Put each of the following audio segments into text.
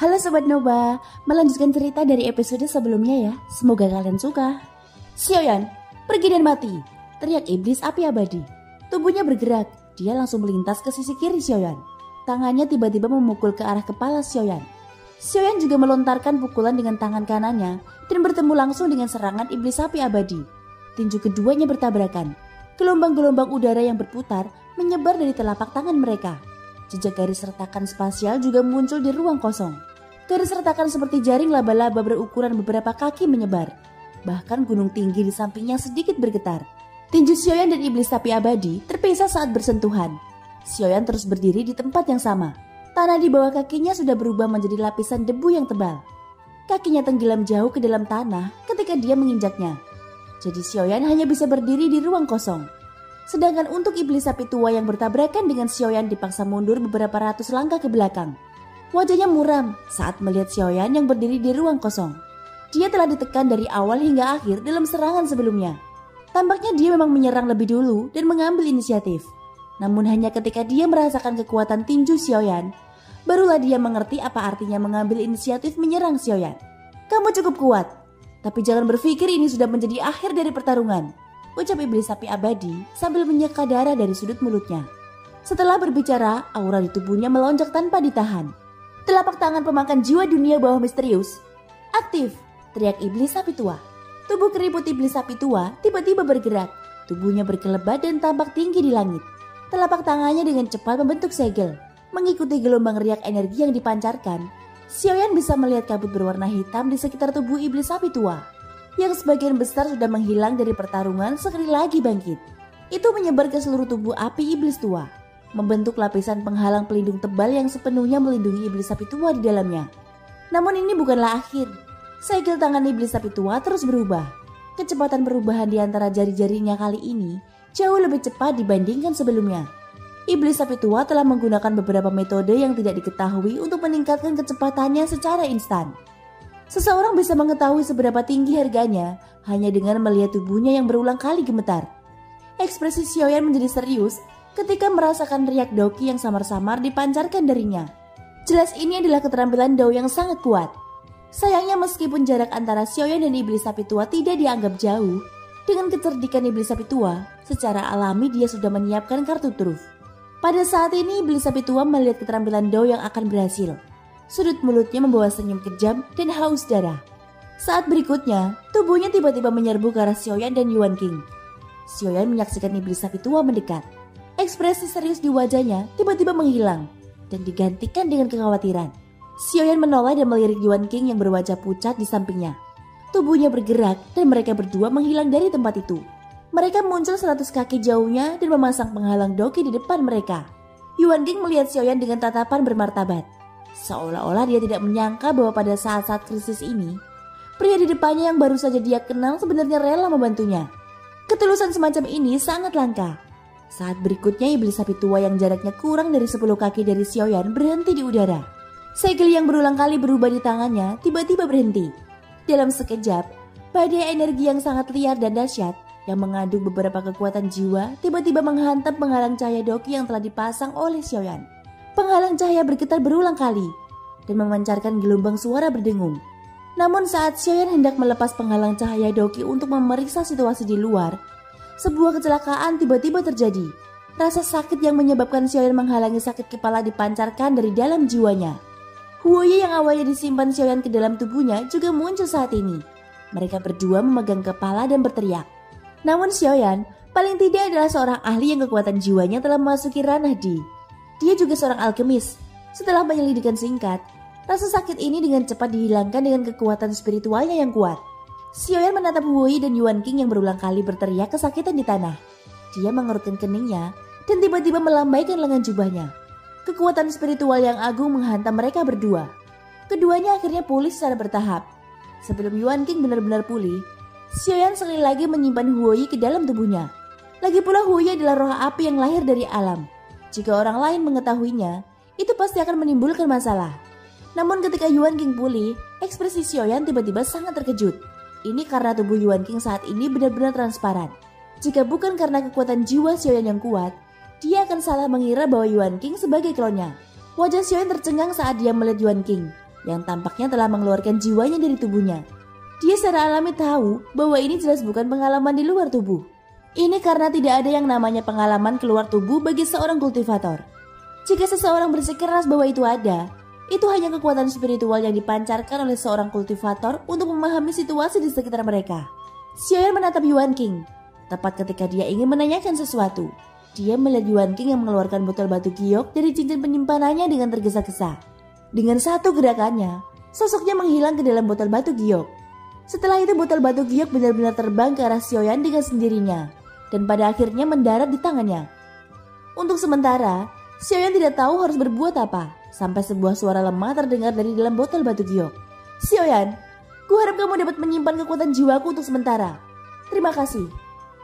Halo Sobat Nova, melanjutkan cerita dari episode sebelumnya ya. Semoga kalian suka. Xiaoyan, pergi dan mati, teriak iblis api abadi. Tubuhnya bergerak, dia langsung melintas ke sisi kiri Xiaoyan. Tangannya tiba-tiba memukul ke arah kepala Xiaoyan. Xiaoyan juga melontarkan pukulan dengan tangan kanannya dan bertemu langsung dengan serangan iblis api abadi. Tinju keduanya bertabrakan. Gelombang-gelombang udara yang berputar menyebar dari telapak tangan mereka. Jejak garis retakan spasial juga muncul di ruang kosong. Garis retakan seperti jaring laba-laba berukuran beberapa kaki menyebar. Bahkan gunung tinggi di sampingnya sedikit bergetar. Tinju Xiaoyan dan iblis api abadi terpisah saat bersentuhan. Xiaoyan terus berdiri di tempat yang sama. Tanah di bawah kakinya sudah berubah menjadi lapisan debu yang tebal. Kakinya tenggelam jauh ke dalam tanah ketika dia menginjaknya. Jadi Xiaoyan hanya bisa berdiri di ruang kosong. Sedangkan untuk iblis api tua yang bertabrakan dengan Xiaoyan dipaksa mundur beberapa ratus langkah ke belakang. Wajahnya muram saat melihat Xiaoyan yang berdiri di ruang kosong. Dia telah ditekan dari awal hingga akhir dalam serangan sebelumnya. Tampaknya dia memang menyerang lebih dulu dan mengambil inisiatif. Namun hanya ketika dia merasakan kekuatan tinju Xiaoyan, barulah dia mengerti apa artinya mengambil inisiatif menyerang Xiaoyan. Kamu cukup kuat, tapi jangan berpikir ini sudah menjadi akhir dari pertarungan, ucap iblis api abadi sambil menyeka darah dari sudut mulutnya. Setelah berbicara, aura di tubuhnya melonjak tanpa ditahan. Telapak tangan pemakan jiwa dunia bawah misterius aktif, teriak iblis api tua. Tubuh keriput iblis api tua tiba-tiba bergerak. Tubuhnya berkelebat dan tampak tinggi di langit. Telapak tangannya dengan cepat membentuk segel. Mengikuti gelombang riak energi yang dipancarkan, Xiaoyan bisa melihat kabut berwarna hitam di sekitar tubuh iblis api tua, yang sebagian besar sudah menghilang dari pertarungan sekali lagi bangkit. Itu menyebar ke seluruh tubuh api iblis tua, membentuk lapisan penghalang pelindung tebal yang sepenuhnya melindungi iblis api tua di dalamnya. Namun ini bukanlah akhir. Segel tangan iblis api tua terus berubah. Kecepatan perubahan di antara jari-jarinya kali ini jauh lebih cepat dibandingkan sebelumnya. Iblis api tua telah menggunakan beberapa metode yang tidak diketahui untuk meningkatkan kecepatannya secara instan. Seseorang bisa mengetahui seberapa tinggi harganya hanya dengan melihat tubuhnya yang berulang kali gemetar. Ekspresi Xiaoyan menjadi serius ketika merasakan riak Doki yang samar-samar dipancarkan darinya. Jelas ini adalah keterampilan Dao yang sangat kuat. Sayangnya meskipun jarak antara Xiaoyan dan iblis api tua tidak dianggap jauh, dengan kecerdikan iblis api tua, secara alami dia sudah menyiapkan kartu truf. Pada saat ini iblis api tua melihat keterampilan Dao yang akan berhasil. Sudut mulutnya membawa senyum kejam dan haus darah. Saat berikutnya, tubuhnya tiba-tiba menyerbu ke arah Xiaoyan dan Yuan King. Xiaoyan menyaksikan iblis api tua mendekat. Ekspresi serius di wajahnya tiba-tiba menghilang dan digantikan dengan kekhawatiran. Xiaoyan menoleh dan melirik Yuan King yang berwajah pucat di sampingnya. Tubuhnya bergerak dan mereka berdua menghilang dari tempat itu. Mereka muncul 100 kaki jauhnya dan memasang penghalang Doki di depan mereka. Yuan King melihat Xiaoyan dengan tatapan bermartabat. Seolah-olah dia tidak menyangka bahwa pada saat-saat krisis ini, pria di depannya yang baru saja dia kenal sebenarnya rela membantunya. Ketulusan semacam ini sangat langka. Saat berikutnya iblis api tua yang jaraknya kurang dari 10 kaki dari Xiaoyan berhenti di udara. Segel yang berulang kali berubah di tangannya tiba-tiba berhenti. Dalam sekejap, badai energi yang sangat liar dan dahsyat yang mengandung beberapa kekuatan jiwa tiba-tiba menghantam penghalang cahaya Doki yang telah dipasang oleh Xiaoyan. Penghalang cahaya bergetar berulang kali dan memancarkan gelombang suara berdengung. Namun saat Xiaoyan hendak melepas penghalang cahaya Doki untuk memeriksa situasi di luar, sebuah kecelakaan tiba-tiba terjadi. Rasa sakit yang menyebabkan Xiaoyan menghalangi sakit kepala dipancarkan dari dalam jiwanya. Huoye yang awalnya disimpan Xiaoyan ke dalam tubuhnya juga muncul saat ini. Mereka berdua memegang kepala dan berteriak. Namun Xiaoyan paling tidak adalah seorang ahli yang kekuatan jiwanya telah memasuki ranah Di. Dia juga seorang alkemis. Setelah penyelidikan singkat, rasa sakit ini dengan cepat dihilangkan dengan kekuatan spiritualnya yang kuat. Xiaoyan menatap Huoye dan Yuan King yang berulang kali berteriak kesakitan di tanah. Dia mengerutkan keningnya dan tiba-tiba melambaikan lengan jubahnya. Kekuatan spiritual yang agung menghantam mereka berdua. Keduanya akhirnya pulih secara bertahap. Sebelum Yuan King benar-benar pulih, Xiaoyan sekali lagi menyimpan Huoye ke dalam tubuhnya. Lagi pula Huoye adalah roh api yang lahir dari alam. Jika orang lain mengetahuinya, itu pasti akan menimbulkan masalah. Namun ketika Yuan King pulih, ekspresi Xiaoyan tiba-tiba sangat terkejut. Ini karena tubuh Yuan King saat ini benar-benar transparan. Jika bukan karena kekuatan jiwa Xiaoyan yang kuat, dia akan salah mengira bahwa Yuan King sebagai klonnya. Wajah Xiaoyan tercengang saat dia melihat Yuan King. yang tampaknya telah mengeluarkan jiwanya dari tubuhnya. Dia secara alami tahu bahwa ini jelas bukan pengalaman di luar tubuh. Ini karena tidak ada yang namanya pengalaman keluar tubuh bagi seorang kultivator. Jika seseorang bersikeras bahwa itu ada, itu hanya kekuatan spiritual yang dipancarkan oleh seorang kultivator untuk memahami situasi di sekitar mereka. Xiaoyan menatap Yuan King, tepat ketika dia ingin menanyakan sesuatu. Dia melihat Yuan King yang mengeluarkan botol batu giok dari cincin penyimpanannya dengan tergesa-gesa. Dengan satu gerakannya, sosoknya menghilang ke dalam botol batu giok. Setelah itu botol batu giok benar-benar terbang ke arah Xiaoyan dengan sendirinya, dan pada akhirnya mendarat di tangannya. Untuk sementara, Xiaoyan tidak tahu harus berbuat apa, sampai sebuah suara lemah terdengar dari dalam botol batu giok. "Xiaoyan, kuharap kamu dapat menyimpan kekuatan jiwaku untuk sementara." "Terima kasih,"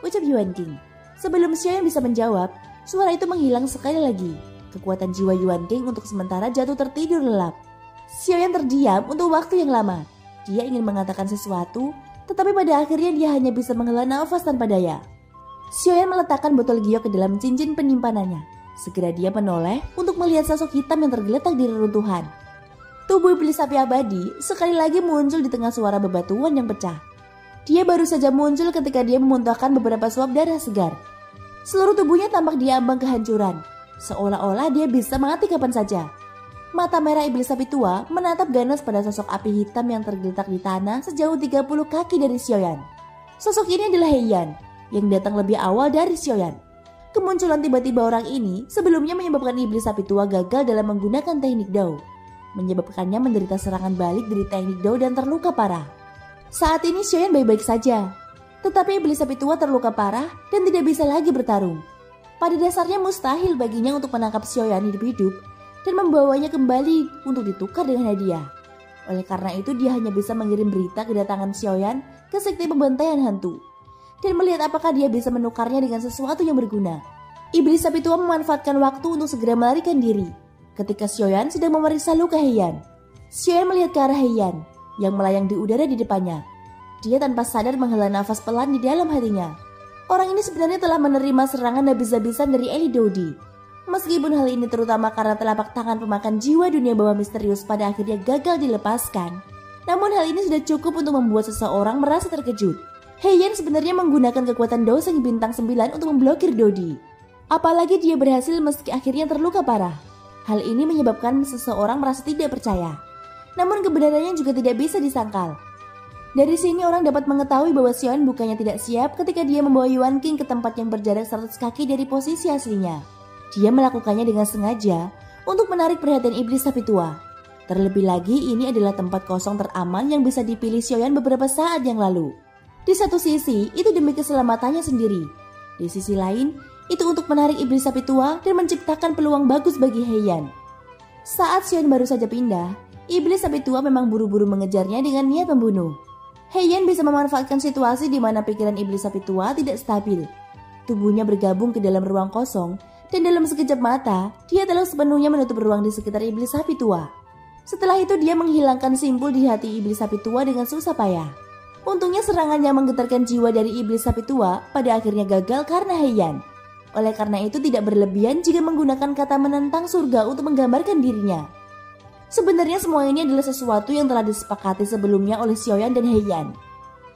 ucap Yuan King. Sebelum Xiaoyan bisa menjawab, suara itu menghilang sekali lagi. Kekuatan jiwa Yuan King untuk sementara jatuh tertidur lelap. Xiaoyan terdiam untuk waktu yang lama. Dia ingin mengatakan sesuatu, tetapi pada akhirnya dia hanya bisa menghela nafas tanpa daya. Xiaoyan meletakkan botol giok ke dalam cincin penyimpanannya. Segera dia menoleh untuk melihat sosok hitam yang tergeletak di reruntuhan. Tubuh iblis api abadi sekali lagi muncul di tengah suara bebatuan yang pecah. Dia baru saja muncul ketika dia memuntahkan beberapa suap darah segar. Seluruh tubuhnya tampak diambang kehancuran, seolah-olah dia bisa mati kapan saja. Mata merah iblis api tua menatap ganas pada sosok api hitam yang tergeletak di tanah sejauh 30 kaki dari Xiaoyan. Sosok ini adalah Heiyan, yang datang lebih awal dari Xiaoyan. Kemunculan tiba-tiba orang ini sebelumnya menyebabkan iblis api tua gagal dalam menggunakan teknik Dao, menyebabkannya menderita serangan balik dari teknik Dao dan terluka parah. Saat ini Xiaoyan baik-baik saja, tetapi iblis api tua terluka parah dan tidak bisa lagi bertarung. Pada dasarnya mustahil baginya untuk menangkap Xiaoyan hidup-hidup dan membawanya kembali untuk ditukar dengan hadiah. Oleh karena itu dia hanya bisa mengirim berita kedatangan Xiaoyan ke sekte pembantaian hantu dan melihat apakah dia bisa menukarnya dengan sesuatu yang berguna. Iblis api tua memanfaatkan waktu untuk segera melarikan diri ketika Xiaoyan sedang memeriksa luka Heiyan. Xiaoyan melihat ke arah Heiyan yang melayang di udara di depannya. Dia tanpa sadar menghela nafas pelan di dalam hatinya. Orang ini sebenarnya telah menerima serangan habis-habisan dari Eli Dodi. Meskipun hal ini terutama karena telapak tangan pemakan jiwa dunia bawah misterius pada akhirnya gagal dilepaskan, namun hal ini sudah cukup untuk membuat seseorang merasa terkejut. Heiyan sebenarnya menggunakan kekuatan Doseng bintang 9 untuk memblokir Dodi. Apalagi dia berhasil meski akhirnya terluka parah. Hal ini menyebabkan seseorang merasa tidak percaya. Namun kebenarannya juga tidak bisa disangkal. Dari sini orang dapat mengetahui bahwa Xiaoyan bukannya tidak siap ketika dia membawa Yuan King ke tempat yang berjarak 100 kaki dari posisi aslinya. Dia melakukannya dengan sengaja untuk menarik perhatian iblis api tua. Terlebih lagi ini adalah tempat kosong teraman yang bisa dipilih Xiaoyan beberapa saat yang lalu. Di satu sisi, itu demi keselamatannya sendiri. Di sisi lain, itu untuk menarik iblis api tua dan menciptakan peluang bagus bagi Heiyan. Saat Xiaoyan baru saja pindah, iblis api tua memang buru-buru mengejarnya dengan niat membunuh. Heiyan bisa memanfaatkan situasi di mana pikiran iblis api tua tidak stabil. Tubuhnya bergabung ke dalam ruang kosong, dan dalam sekejap mata, dia telah sepenuhnya menutup ruang di sekitar iblis api tua. Setelah itu dia menghilangkan simpul di hati iblis api tua dengan susah payah. Untungnya serangan yang menggetarkan jiwa dari iblis api tua pada akhirnya gagal karena Heiyan. Oleh karena itu tidak berlebihan jika menggunakan kata menentang surga untuk menggambarkan dirinya. Sebenarnya semua ini adalah sesuatu yang telah disepakati sebelumnya oleh Xiaoyan dan Heiyan.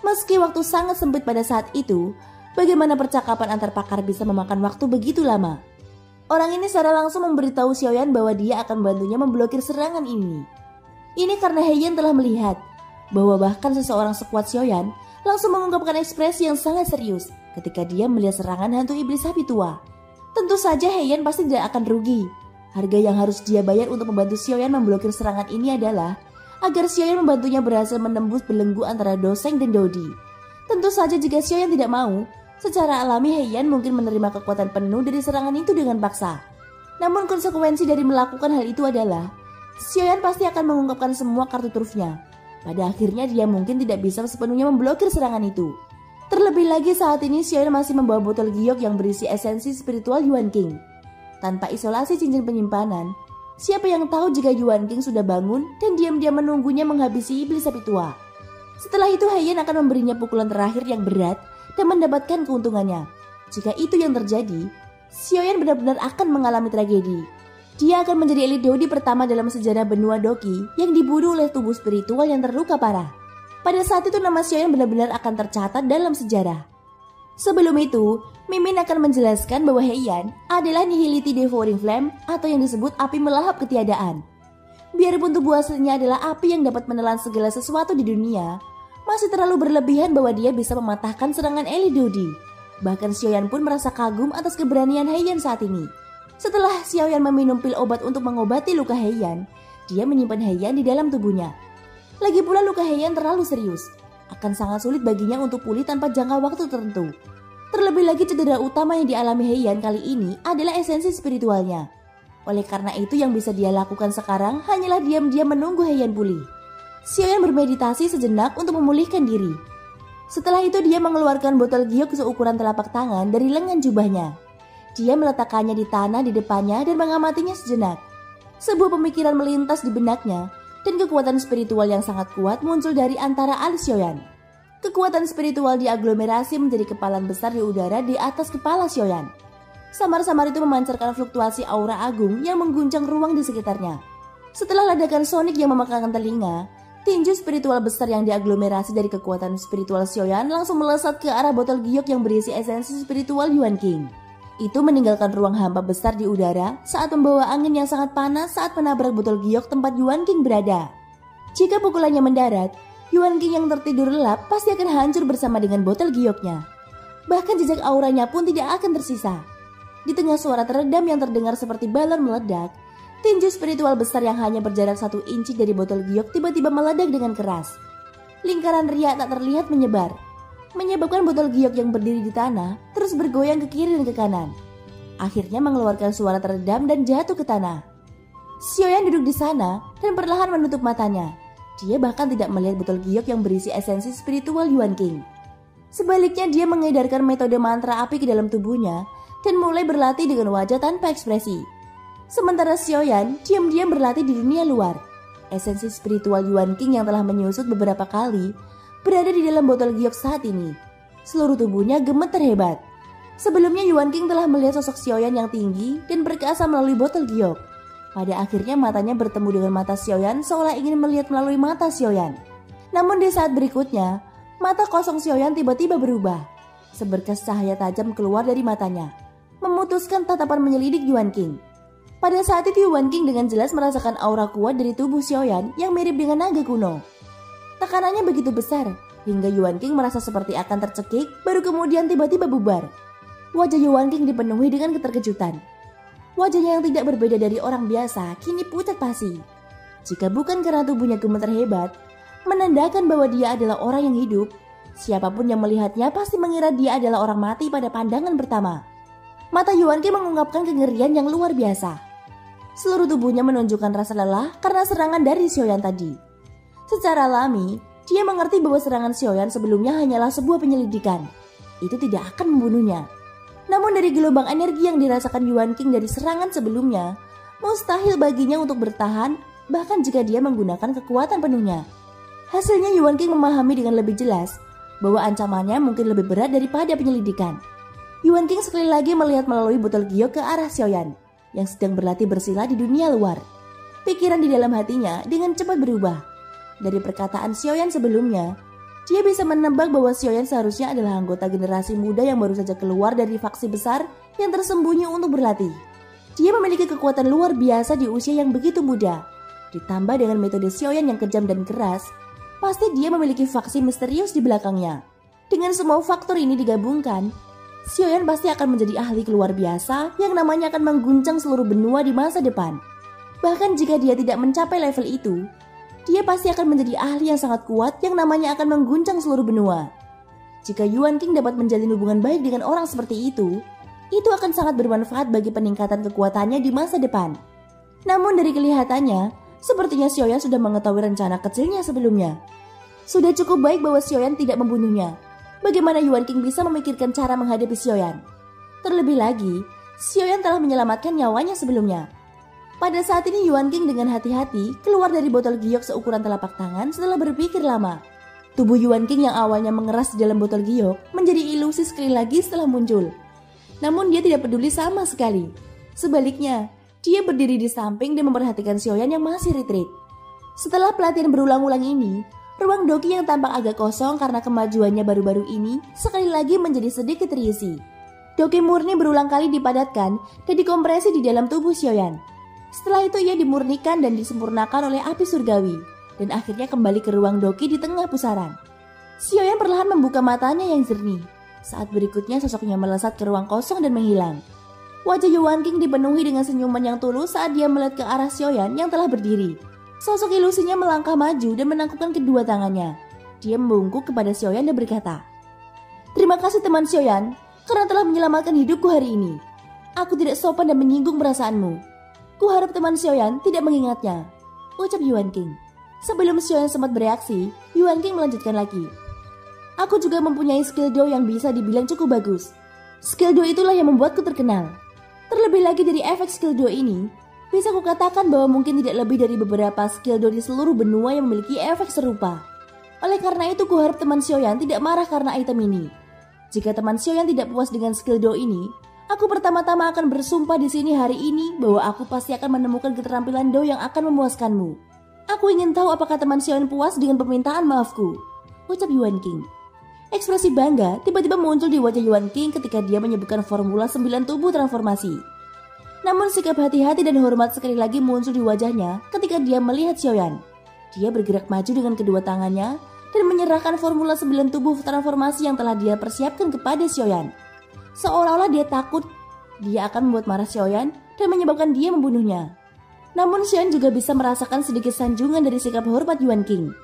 Meski waktu sangat sempit pada saat itu, bagaimana percakapan antar pakar bisa memakan waktu begitu lama? Orang ini secara langsung memberitahu Xiaoyan bahwa dia akan membantunya memblokir serangan ini. Ini karena Heiyan telah melihat bahwa bahkan seseorang sekuat Xiaoyan langsung mengungkapkan ekspresi yang sangat serius ketika dia melihat serangan hantu iblis api tua. Tentu saja Heiyan pasti tidak akan rugi. Harga yang harus dia bayar untuk membantu Xiaoyan memblokir serangan ini adalah agar Xiaoyan membantunya berhasil menembus belenggu antara Doseng dan Dodi. Tentu saja jika Xiaoyan tidak mau, secara alami Heiyan mungkin menerima kekuatan penuh dari serangan itu dengan paksa. Namun konsekuensi dari melakukan hal itu adalah Xiaoyan pasti akan mengungkapkan semua kartu trufnya. Pada akhirnya dia mungkin tidak bisa sepenuhnya memblokir serangan itu. Terlebih lagi saat ini Xiaoyan masih membawa botol giok yang berisi esensi spiritual Yuan King. Tanpa isolasi cincin penyimpanan, siapa yang tahu jika Yuan King sudah bangun dan diam-diam menunggunya menghabisi iblis api tua. Setelah itu Heiyan akan memberinya pukulan terakhir yang berat dan mendapatkan keuntungannya. Jika itu yang terjadi, Xiaoyan benar-benar akan mengalami tragedi. Dia akan menjadi elit Dodi pertama dalam sejarah benua Doki yang dibunuh oleh tubuh spiritual yang terluka parah. Pada saat itu nama Xiaoyan benar-benar akan tercatat dalam sejarah. Sebelum itu, Mimin akan menjelaskan bahwa Heian adalah Nihility Devouring Flame atau yang disebut api melahap ketiadaan. Biarpun tubuh aslinya adalah api yang dapat menelan segala sesuatu di dunia, masih terlalu berlebihan bahwa dia bisa mematahkan serangan elit Dodi. Bahkan Xiaoyan pun merasa kagum atas keberanian Heian saat ini. Setelah Xiaoyan meminum pil obat untuk mengobati luka Heian, dia menyimpan Heian di dalam tubuhnya. Lagi pula luka Heian terlalu serius, akan sangat sulit baginya untuk pulih tanpa jangka waktu tertentu. Terlebih lagi cedera utama yang dialami Heian kali ini adalah esensi spiritualnya. Oleh karena itu yang bisa dia lakukan sekarang hanyalah diam-diam menunggu Heian pulih. Xiaoyan bermeditasi sejenak untuk memulihkan diri. Setelah itu dia mengeluarkan botol giok seukuran telapak tangan dari lengan jubahnya. Dia meletakkannya di tanah di depannya dan mengamatinya sejenak. Sebuah pemikiran melintas di benaknya dan kekuatan spiritual yang sangat kuat muncul dari antara alis Xiaoyan. Kekuatan spiritual diaglomerasi menjadi kepalan besar di udara di atas kepala Xiaoyan. Samar-samar itu memancarkan fluktuasi aura agung yang mengguncang ruang di sekitarnya. Setelah ledakan sonik yang memekakkan telinga, tinju spiritual besar yang diaglomerasi dari kekuatan spiritual Xiaoyan langsung melesat ke arah botol giok yang berisi esensi spiritual Yuan King. Itu meninggalkan ruang hampa besar di udara saat membawa angin yang sangat panas saat menabrak botol giok tempat Yuan King berada. Jika pukulannya mendarat, Yuan King yang tertidur lelap pasti akan hancur bersama dengan botol gioknya. Bahkan jejak auranya pun tidak akan tersisa. Di tengah suara teredam yang terdengar seperti balon meledak, tinju spiritual besar yang hanya berjarak 1 inci dari botol giok tiba-tiba meledak dengan keras. Lingkaran riak tak terlihat menyebar, menyebabkan botol giok yang berdiri di tanah terus bergoyang ke kiri dan ke kanan. Akhirnya mengeluarkan suara teredam dan jatuh ke tanah. Xiaoyan duduk di sana dan perlahan menutup matanya. Dia bahkan tidak melihat botol giok yang berisi esensi spiritual Yuan King. Sebaliknya dia mengedarkan metode mantra api ke dalam tubuhnya dan mulai berlatih dengan wajah tanpa ekspresi. Sementara Xiaoyan diam-diam berlatih di dunia luar. Esensi spiritual Yuan King yang telah menyusut beberapa kali berada di dalam botol giok saat ini. Seluruh tubuhnya gemetar hebat. Sebelumnya Yuan King telah melihat sosok Xiaoyan yang tinggi dan perkasa melalui botol giok. Pada akhirnya matanya bertemu dengan mata Xiaoyan seolah ingin melihat melalui mata Xiaoyan. Namun di saat berikutnya, mata kosong Xiaoyan tiba-tiba berubah. Seberkas cahaya tajam keluar dari matanya, memutuskan tatapan menyelidik Yuan King. Pada saat itu Yuan King dengan jelas merasakan aura kuat dari tubuh Xiaoyan yang mirip dengan naga kuno. Tekanannya begitu besar, hingga Yuan King merasa seperti akan tercekik, baru kemudian tiba-tiba bubar. Wajah Yuan King dipenuhi dengan keterkejutan. Wajahnya yang tidak berbeda dari orang biasa, kini pucat pasi. Jika bukan karena tubuhnya gemetar hebat, menandakan bahwa dia adalah orang yang hidup, siapapun yang melihatnya pasti mengira dia adalah orang mati pada pandangan pertama. Mata Yuan King mengungkapkan kengerian yang luar biasa. Seluruh tubuhnya menunjukkan rasa lelah karena serangan dari Xiaoyan tadi. Secara alami, dia mengerti bahwa serangan Xiaoyan sebelumnya hanyalah sebuah penyelidikan. Itu tidak akan membunuhnya. Namun dari gelombang energi yang dirasakan Yuan King dari serangan sebelumnya, mustahil baginya untuk bertahan bahkan jika dia menggunakan kekuatan penuhnya. Hasilnya Yuan King memahami dengan lebih jelas bahwa ancamannya mungkin lebih berat daripada penyelidikan. Yuan King sekali lagi melihat melalui botol giok ke arah Xiaoyan yang sedang berlatih bersila di dunia luar. Pikiran di dalam hatinya dengan cepat berubah. Dari perkataan Xiaoyan sebelumnya, dia bisa menebak bahwa Xiaoyan seharusnya adalah anggota generasi muda yang baru saja keluar dari faksi besar yang tersembunyi untuk berlatih. Dia memiliki kekuatan luar biasa di usia yang begitu muda. Ditambah dengan metode Xiaoyan yang kejam dan keras, pasti dia memiliki faksi misterius di belakangnya. Dengan semua faktor ini digabungkan, Xiaoyan pasti akan menjadi ahli luar biasa yang namanya akan mengguncang seluruh benua di masa depan. Bahkan jika dia tidak mencapai level itu, dia pasti akan menjadi ahli yang sangat kuat yang namanya akan mengguncang seluruh benua. Jika Yuan King dapat menjalin hubungan baik dengan orang seperti itu akan sangat bermanfaat bagi peningkatan kekuatannya di masa depan. Namun dari kelihatannya, sepertinya Xiaoyan sudah mengetahui rencana kecilnya sebelumnya. Sudah cukup baik bahwa Xiaoyan tidak membunuhnya. Bagaimana Yuan King bisa memikirkan cara menghadapi Xiaoyan? Terlebih lagi, Xiaoyan telah menyelamatkan nyawanya sebelumnya. Pada saat ini Yuan King dengan hati-hati keluar dari botol giok seukuran telapak tangan setelah berpikir lama. Tubuh Yuan King yang awalnya mengeras di dalam botol giok menjadi ilusi sekali lagi setelah muncul. Namun dia tidak peduli sama sekali. Sebaliknya, Dia berdiri di samping dan memperhatikan Xiaoyan yang masih retreat. Setelah pelatihan berulang-ulang ini, ruang Doki yang tampak agak kosong karena kemajuannya baru-baru ini sekali lagi menjadi sedikit terisi. Doki murni berulang kali dipadatkan dan dikompresi di dalam tubuh Xiaoyan. Setelah itu ia dimurnikan dan disempurnakan oleh api surgawi dan akhirnya kembali ke ruang Doki di tengah pusaran. Xiaoyan perlahan membuka matanya yang jernih. Saat berikutnya sosoknya melesat ke ruang kosong dan menghilang. Wajah Yuan King dipenuhi dengan senyuman yang tulus saat dia melihat ke arah Xiaoyan yang telah berdiri. Sosok ilusinya melangkah maju dan menangkupkan kedua tangannya. Dia membungkuk kepada Xiaoyan dan berkata, "Terima kasih teman Xiaoyan, karena telah menyelamatkan hidupku hari ini. Aku tidak sopan dan menyinggung perasaanmu. Kuharap teman Xiaoyan tidak mengingatnya," ucap Yuan King. Sebelum Xiaoyan sempat bereaksi, Yuan King melanjutkan lagi. "Aku juga mempunyai skill do yang bisa dibilang cukup bagus. Skill do itulah yang membuatku terkenal. Terlebih lagi dari efek skill do ini, bisa kukatakan bahwa mungkin tidak lebih dari beberapa skill do di seluruh benua yang memiliki efek serupa. Oleh karena itu kuharap teman Xiaoyan tidak marah karena item ini. Jika teman Xiaoyan tidak puas dengan skill do ini, aku pertama-tama akan bersumpah di sini hari ini bahwa aku pasti akan menemukan keterampilan do yang akan memuaskanmu. Aku ingin tahu apakah teman Xiaoyan puas dengan permintaan maafku," ucap Yuan King. Ekspresi bangga tiba-tiba muncul di wajah Yuan King ketika dia menyebutkan formula 9 tubuh transformasi. Namun sikap hati-hati dan hormat sekali lagi muncul di wajahnya ketika dia melihat Xiaoyan. Dia bergerak maju dengan kedua tangannya dan menyerahkan formula 9 tubuh transformasi yang telah dia persiapkan kepada Xiaoyan. Seolah-olah dia takut dia akan membuat marah Xiaoyan dan menyebabkan dia membunuhnya. Namun Xiaoyan juga bisa merasakan sedikit sanjungan dari sikap hormat Yuan King.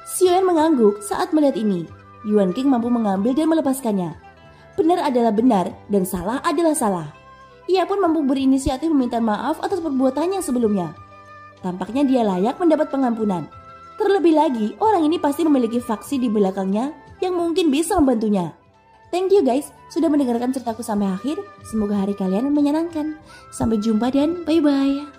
Xiaoyan mengangguk saat melihat ini. Yuan King mampu mengambil dan melepaskannya. Benar adalah benar dan salah adalah salah. Ia pun mampu berinisiatif meminta maaf atas perbuatannya sebelumnya. Tampaknya dia layak mendapat pengampunan. Terlebih lagi, orang ini pasti memiliki faksi di belakangnya yang mungkin bisa membantunya. Thank you guys sudah mendengarkan ceritaku sampai akhir. Semoga hari kalian menyenangkan. Sampai jumpa dan bye-bye.